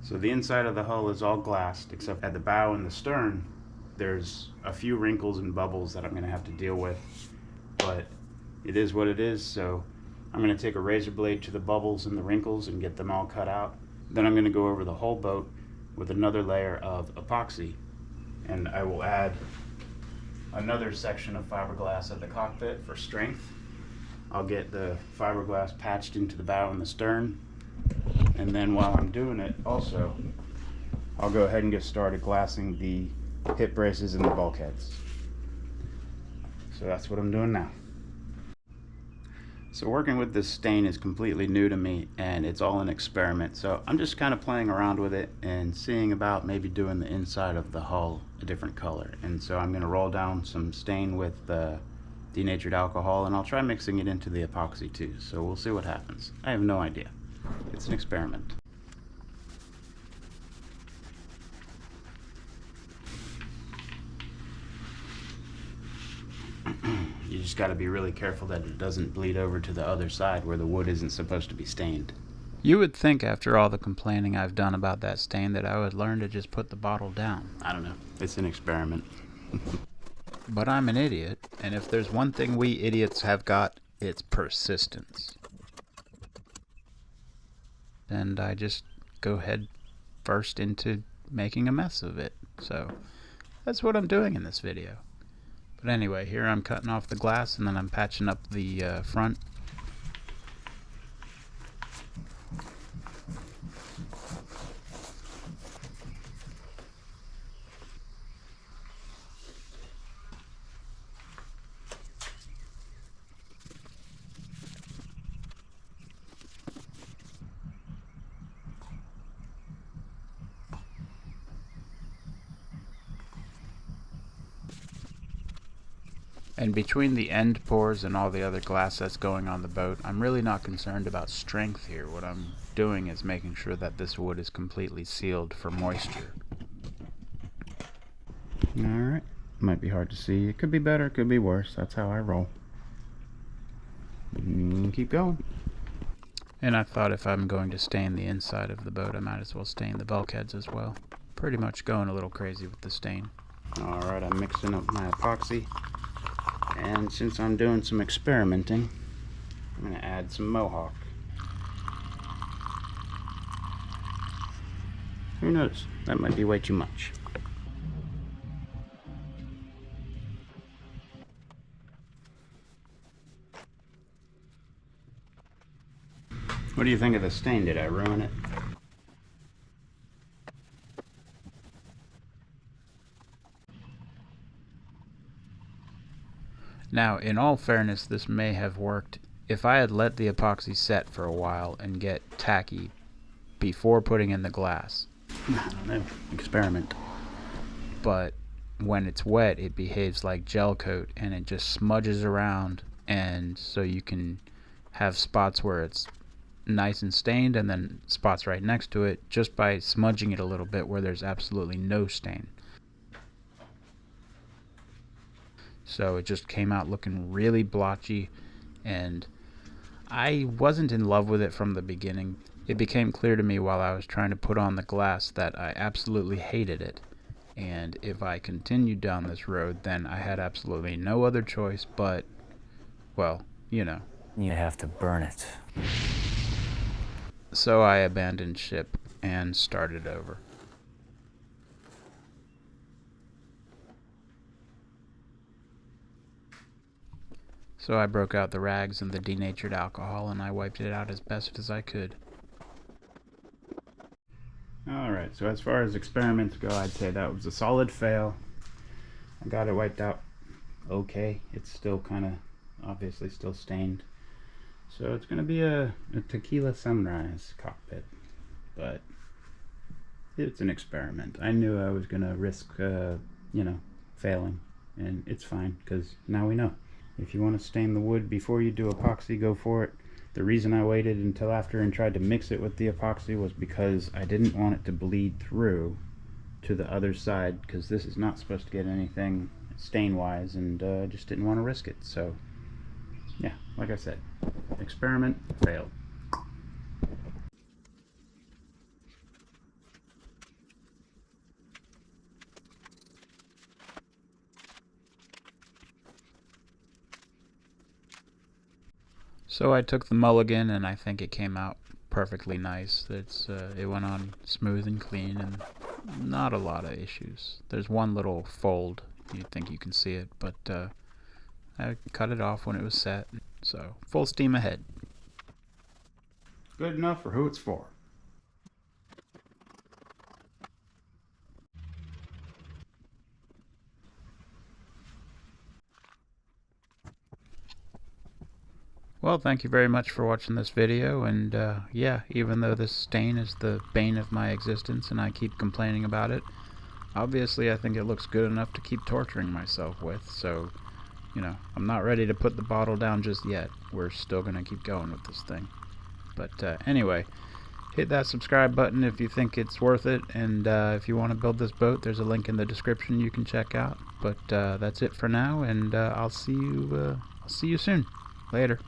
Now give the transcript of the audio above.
So the inside of the hull is all glassed, except at the bow and the stern, there's a few wrinkles and bubbles that I'm going to have to deal with. But it is what it is, so I'm going to take a razor blade to the bubbles and the wrinkles and get them all cut out. Then I'm going to go over the whole boat with another layer of epoxy, and I will add another section of fiberglass at the cockpit for strength. I'll get the fiberglass patched into the bow and the stern, and then while I'm doing it also, I'll go ahead and get started glassing the hip braces and the bulkheads. So that's what I'm doing now. So working with this stain is completely new to me, and it's all an experiment. So I'm just kind of playing around with it and seeing about maybe doing the inside of the hull a different color. And so I'm going to roll down some stain with denatured alcohol, and I'll try mixing it into the epoxy too. So we'll see what happens. I have no idea. It's an experiment. You just got to be really careful that it doesn't bleed over to the other side where the wood isn't supposed to be stained. You would think after all the complaining I've done about that stain that I would learn to just put the bottle down. I don't know. It's an experiment. But I'm an idiot, and if there's one thing we idiots have got, it's persistence. And I just go head first into making a mess of it. So that's what I'm doing in this video. But anyway, here I'm cutting off the glass, and then I'm patching up the front. And between the end pours and all the other glass that's going on the boat, I'm really not concerned about strength here. What I'm doing is making sure that this wood is completely sealed for moisture. Alright. Might be hard to see. It could be better, it could be worse. That's how I roll. Keep going. And I thought if I'm going to stain the inside of the boat, I might as well stain the bulkheads as well. Pretty much going a little crazy with the stain. Alright, I'm mixing up my epoxy. And since I'm doing some experimenting, I'm going to add some Mohawk. Who knows? That might be way too much. What do you think of the stain? Did I ruin it? Now, in all fairness, this may have worked if I had let the epoxy set for a while and get tacky before putting in the glass. I don't know. Experiment. But when it's wet, it behaves like gel coat, and it just smudges around, and so you can have spots where it's nice and stained and then spots right next to it just by smudging it a little bit where there's absolutely no stain. So it just came out looking really blotchy, and I wasn't in love with it from the beginning. It became clear to me while I was trying to put on the glass that I absolutely hated it, and if I continued down this road, then I had absolutely no other choice but, well, you know. You have to burn it. So I abandoned ship and started over. So I broke out the rags and the denatured alcohol, and I wiped it out as best as I could. Alright, so as far as experiments go, I'd say that was a solid fail. I got it wiped out okay. It's still kind of, obviously still stained. So it's going to be a tequila sunrise cockpit. But it's an experiment. I knew I was going to risk, failing. And it's fine, because now we know. If you want to stain the wood before you do epoxy, go for it. The reason I waited until after and tried to mix it with the epoxy was because I didn't want it to bleed through to the other side, because this is not supposed to get anything stain-wise, and just didn't want to risk it. So, yeah, like I said, experiment failed. So I took the mulligan, and I think it came out perfectly nice. It went on smooth and clean, and not a lot of issues. There's one little fold. You think you can see it, but I cut it off when it was set. So full steam ahead. Good enough for who it's for. Well, thank you very much for watching this video, and yeah, even though this stain is the bane of my existence and I keep complaining about it, obviously I think it looks good enough to keep torturing myself with, so, you know, I'm not ready to put the bottle down just yet. We're still going to keep going with this thing. But anyway, hit that subscribe button if you think it's worth it, and if you want to build this boat, there's a link in the description you can check out. But that's it for now, and I'll see you soon. Later.